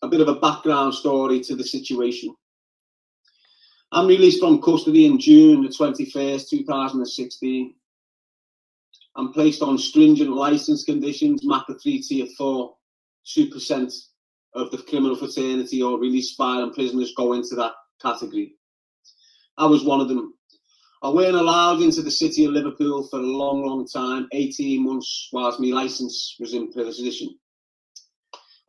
a bit of a background story to the situation. I'm released from custody in June the 21st, 2016. I'm placed on stringent licence conditions, MACA 3 Tier 4. 2% of the criminal fraternity or released aspiring prisoners go into that category. I was one of them. I weren't allowed into the city of Liverpool for a long time, 18 months, whilst my licence was in position.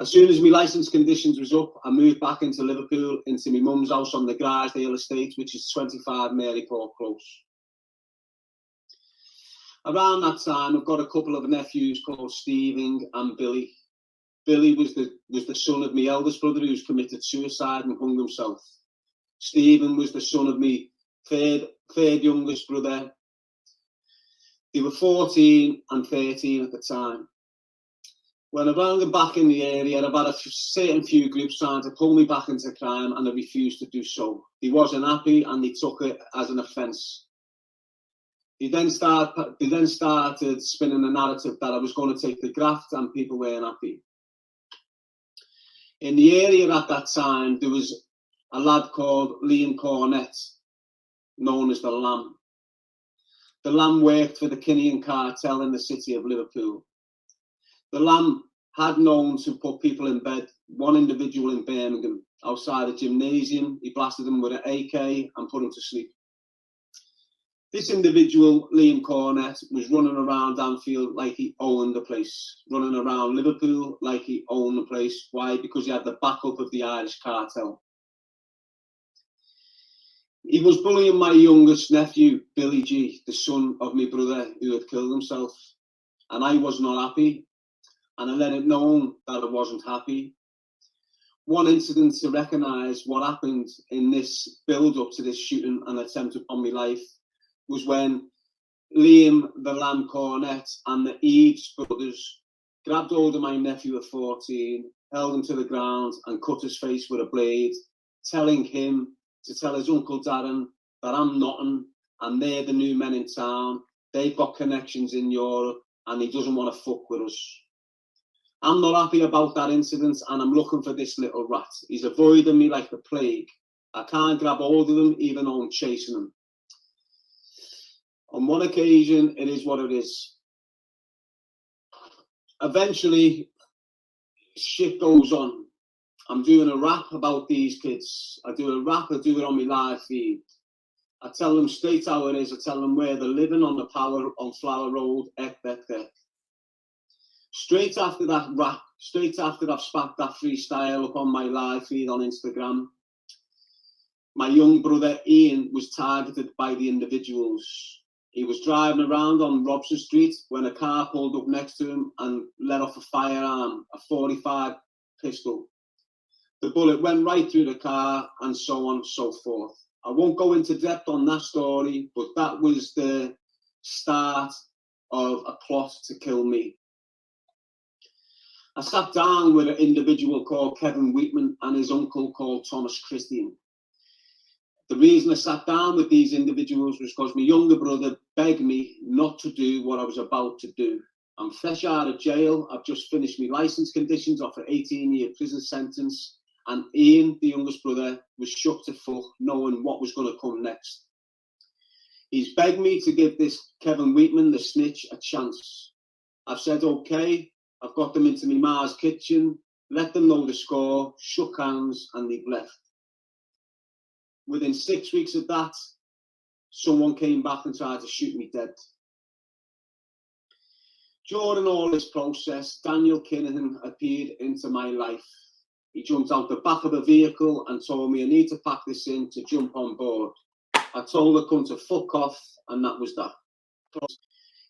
As soon as my licence conditions was up, I moved back into Liverpool, into my mum's house on the Grisdale estate, which is 25 Maryport Close. Around that time, I've got a couple of nephews called Stephen and Billy. Billy was the son of my eldest brother who's committed suicide and hung himself. Stephen was the son of my third youngest brother. They were 14 and 13 at the time. When I rang them back in the area, I've had a certain few groups trying to pull me back into crime, and I refused to do so. They wasn't happy, and they took it as an offence. They then started spinning the narrative that I was going to take the graft, and people weren't happy. In the area at that time, there was a lad called Liam Cornett, known as the Lamb. The Lamb worked for the Kinian cartel in the city of Liverpool. The Lamb had known to put people in bed. One individual in Birmingham, outside a gymnasium, he blasted him with an AK and put him to sleep. This individual, Liam Cornett, was running around Anfield like he owned the place, running around Liverpool like he owned the place. Why? Because he had the backup of the Irish cartel. He was bullying my youngest nephew, Billy G, the son of my brother who had killed himself. And I was not happy. And I let it known that I wasn't happy. One incident to recognise what happened in this build-up to this shooting and attempt upon my life was when Liam, the Lamb Cornett, and the Eaves brothers grabbed hold of my nephew at 14, held him to the ground and cut his face with a blade, telling him to tell his Uncle Darren that I'm nothing and they're the new men in town. They've got connections in Europe and he doesn't want to fuck with us. I'm not happy about that incident and I'm looking for this little rat. He's avoiding me like the plague. I can't grab hold of him even though I'm chasing him. On one occasion, it is what it is. Eventually, shit goes on. I'm doing a rap about these kids. I do it on my live feed. I tell them straight how it is. I tell them where they're living on the power on Flower Road, Straight after that rap, straight after I've spat that freestyle up on my live feed on Instagram, my young brother Ian was targeted by the individuals. He was driving around on Robson Street when a car pulled up next to him and let off a firearm, a 45 pistol. The bullet went right through the car and so on and so forth. I won't go into depth on that story, but that was the start of a plot to kill me. I sat down with an individual called Kevin Wheatman and his uncle called Thomas Christian. The reason I sat down with these individuals was because my younger brother begged me not to do what I was about to do. I'm fresh out of jail. I've just finished my licence conditions off an 18-year prison sentence. And Ian, the youngest brother, was shook to fuck, knowing what was going to come next. He's begged me to give this Kevin Wheatman, the snitch, a chance. I've said, okay. I've got them into my ma's kitchen, let them know the score, shook hands, and they've left. Within 6 weeks of that, someone came back and tried to shoot me dead. During all this process, Daniel Kinahan appeared into my life. He jumped out the back of a vehicle and told me I need to pack this in to jump on board. I told the cunt to fuck off, and that was that.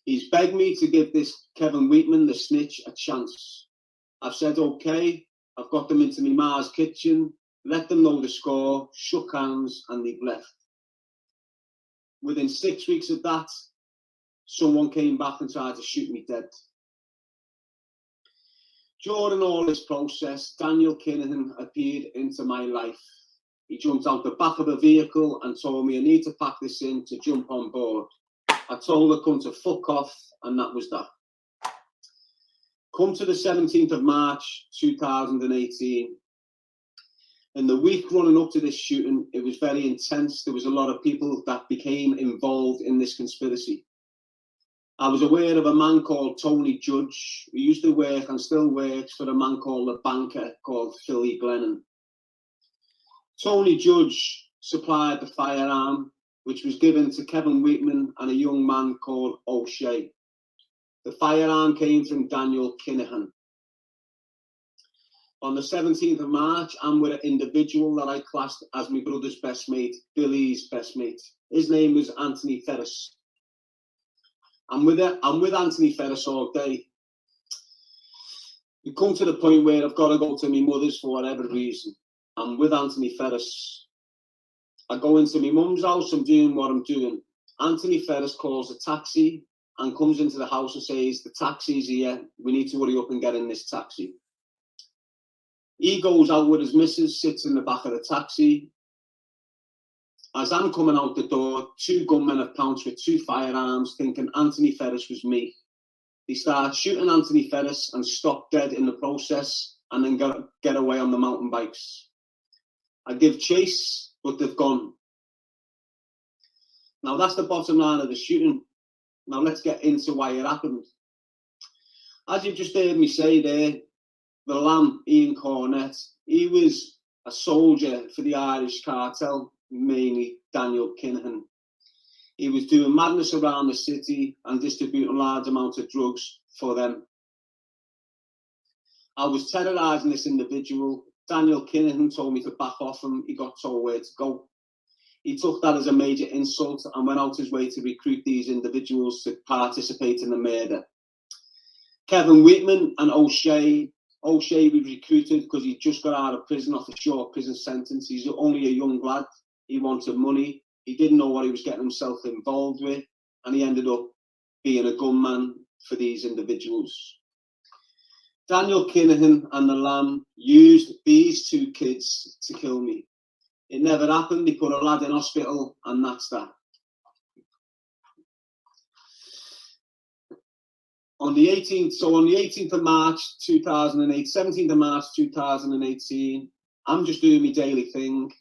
He's begged me to give this Kevin Wheatman, the snitch, a chance. I've said, okay. I've got them into my ma's kitchen, let them know the score, shook hands, and they've left. Within 6 weeks of that, someone came back and tried to shoot me dead. During all this process, Daniel Kinahan appeared into my life. He jumped out the back of a vehicle and told me I need to pack this in to jump on board. I told the cunt to fuck off, and that was that. Come to the 17th of March 2018, In the week running up to this shooting, it was very intense. There was a lot of people that became involved in this conspiracy. I was aware of a man called Tony Judge, who used to work and still works for a man called a banker called Philly Glennon. Tony Judge supplied the firearm, which was given to Kevin Wheatman and a young man called O'Shea. The firearm came from Daniel Kinahan. On the 17th of March, I'm with an individual that I classed as my brother's best mate, Billy's best mate. His name was Anthony Ferris. I'm with Anthony Ferris all day. We come to the point where I've got to go to my mother's for whatever reason. I'm with Anthony Ferris. I go into my mum's house, I'm doing what I'm doing. Anthony Ferris calls a taxi and comes into the house and says, the taxi's here, we need to hurry up and get in this taxi. He goes out with his missus, sits in the back of the taxi. As I'm coming out the door, two gunmen have pounced with two firearms, thinking Anthony Ferris was me. They start shooting Anthony Ferris and stop dead in the process, and then get away on the mountain bikes. I give chase, but they've gone. Now that's the bottom line of the shooting. Now let's get into why it happened. As you've just heard me say there, the Lamb, Ian Cornett, he was a soldier for the Irish cartel, mainly Daniel Kinahan. He was doing madness around the city and distributing large amounts of drugs for them. I was terrorising this individual. Daniel Kinahan told me to back off him. He got told where to go. He took that as a major insult and went out his way to recruit these individuals to participate in the murder. Kevin Wheatman and O'Shea was recruited because he just got out of prison off a short prison sentence. He's only a young lad. He wanted money. He didn't know what he was getting himself involved with, and he ended up being a gunman for these individuals. Daniel Kinahan and the Lamb used these two kids to kill me. It never happened. They put a lad in hospital, and that's that. On the 18th of March 2008, 17th of March 2018, I'm just doing my daily thing.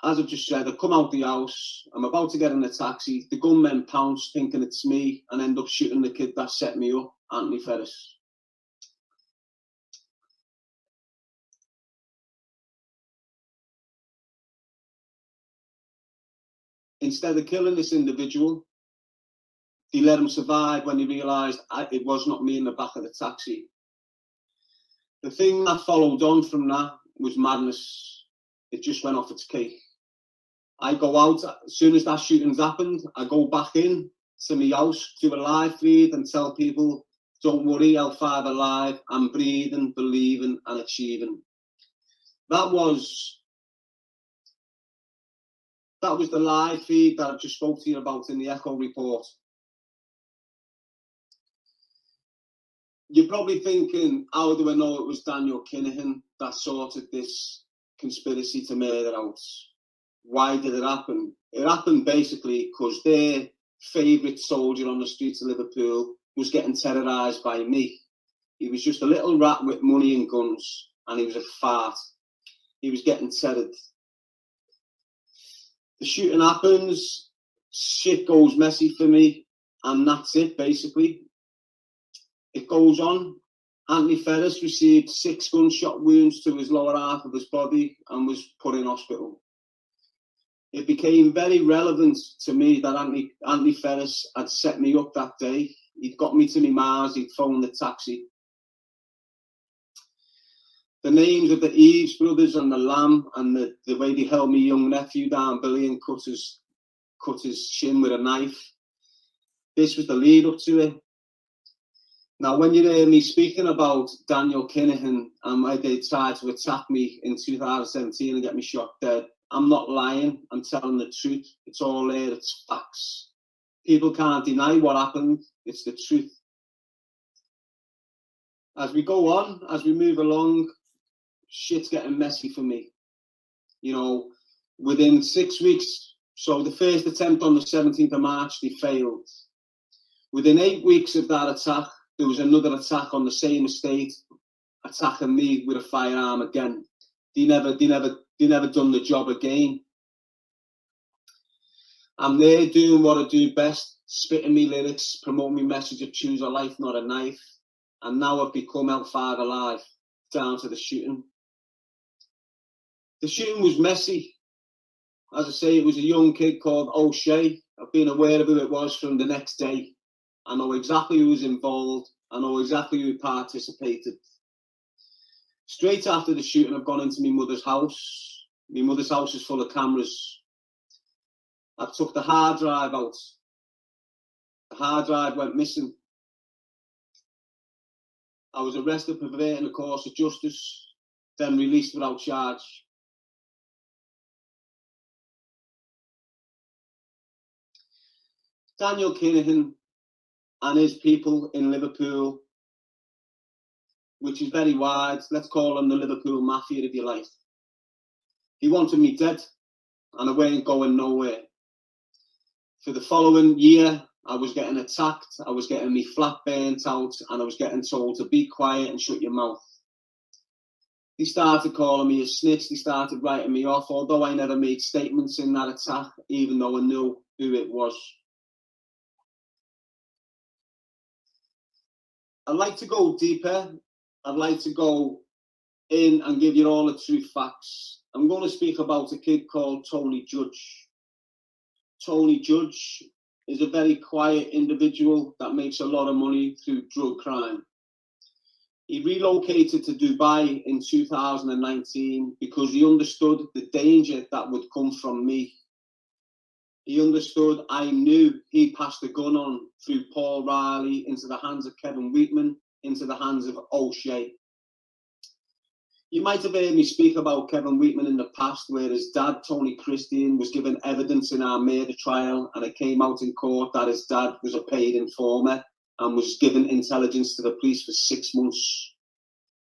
As I've just said, I come out the house, I'm about to get in the taxi, the gunmen pounce thinking it's me and end up shooting the kid that set me up, Anthony Ferris. Instead of killing this individual, they let him survive when they realised it was not me in the back of the taxi. The thing that followed on from that was madness. It just went off its cake. I go out, as soon as that shooting's happened, I go back in to my house, do a live feed and tell people, don't worry, Hellfire alive, I'm breathing, believing and achieving. That was the live feed that I just spoke to you about in the Echo report. You're probably thinking, how do I know it was Daniel Kinahan that sorted this conspiracy to murder out? Why did it happen? It happened basically because their favourite soldier on the streets of Liverpool was getting terrorised by me. He was just a little rat with money and guns, and he was a fart. He was getting terrored. The shooting happens, shit goes messy for me, and that's it basically. It goes on. Anthony Ferris received 6 gunshot wounds to his lower half of his body and was put in hospital. It became very relevant to me that Anthony Ferris had set me up that day. He'd got me to my Mars, he'd phoned the taxi. The names of the Eves brothers and the Lamb and the way they held my young nephew down, Billy, and cut his shin with a knife. This was the lead up to it. Now, when you hear me speaking about Daniel Kinahan and why they tried to attack me in 2017 and get me shot dead, I'm not lying, I'm telling the truth. It's all there, it's facts. People can't deny what happened, it's the truth. As we go on, as we move along, shit's getting messy for me. You know, within 6 weeks, so the first attempt on the 17th of March, they failed. Within 8 weeks of that attack, there was another attack on the same estate, attacking me with a firearm again. They never they never done the job again. I'm there doing what I do best, spitting me lyrics, promoting my message of choose a life, not a knife. And now I've become Hellfire Alive, down to the shooting. The shooting was messy. As I say, it was a young kid called O'Shea. I've been aware of who it was from the next day. I know exactly who was involved. I know exactly who participated. Straight after the shooting, I've gone into my mother's house. My mother's house is full of cameras. I took the hard drive out. The hard drive went missing. I was arrested for perverting the course of justice, then released without charge. Daniel Kinahan and his people in Liverpool, which is very wide, let's call them the Liverpool Mafia if you like. He wanted me dead, and I weren't going nowhere. For the following year, I was getting attacked, I was getting me flat burnt out, and I was getting told to be quiet and shut your mouth. They started calling me a snitch, they started writing me off, although I never made statements in that attack, even though I knew who it was. I'd like to go deeper. I'd like to go in and give you all the true facts. I'm going to speak about a kid called Tony Judge. Tony Judge is a very quiet individual that makes a lot of money through drug crime. He relocated to Dubai in 2019 because he understood the danger that would come from me. He understood I knew he passed the gun on through Paul Riley into the hands of Kevin Wheatman, into the hands of O'Shea. You might have heard me speak about Kevin Wheatman in the past, where his dad, Tony Christian, was given evidence in our murder trial, and it came out in court that his dad was a paid informer and was given intelligence to the police for 6 months.